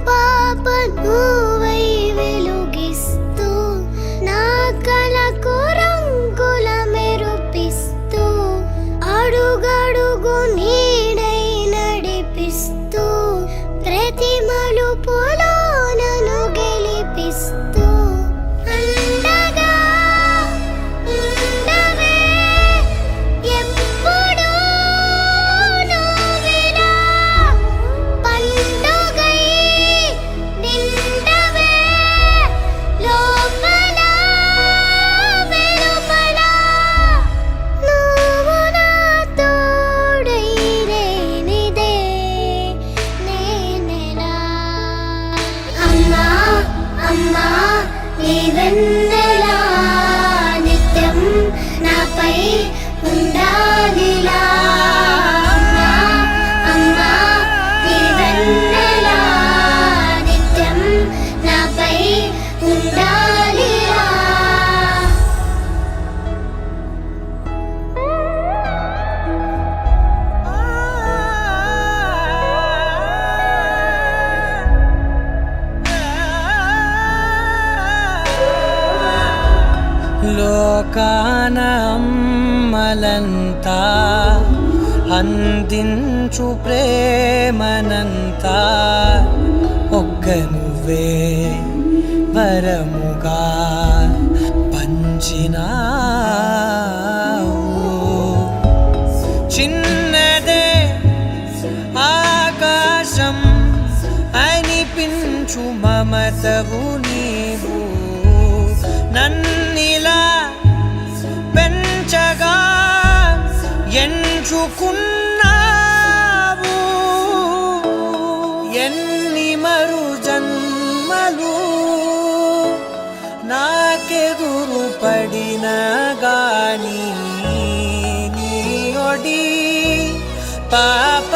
పాప నువ్వై వెలుగిస్తూ నా కలకు రంగుల మెరుపిస్తూ అడుగడుగు నీడై నడిపిస్తూ ప్రతి మలుపులో నన్ను గెలిపిస్తూ అండగా ఉండవే ఎప్పుడూ నువ్విలా పండుగై నిండవే లోపల వెలుపల నువ్వు నా తోడై లేనిదే నేనెలా అమ్మా అమ్మా నీ వెన్నెలా నిత్యం నాపై ఉండాలిలా అమ్మా అమ్మా నీ వెన్నెలా నిత్యం నాపై ఉండాలిలా లోకాన అమ్మలంతా అందించు ప్రేమనంతా ఒక్క నువ్వే వరముగా పంచినావు. చిన్నదే ఆకాశం అనిపించు మమతవు నీవు నన్నిలా పెంచగా ఎంచుకున్నావు. ఎన్ని మరు జన్మలు నాకెదురు పడిన గాని నీ ఒడి పాప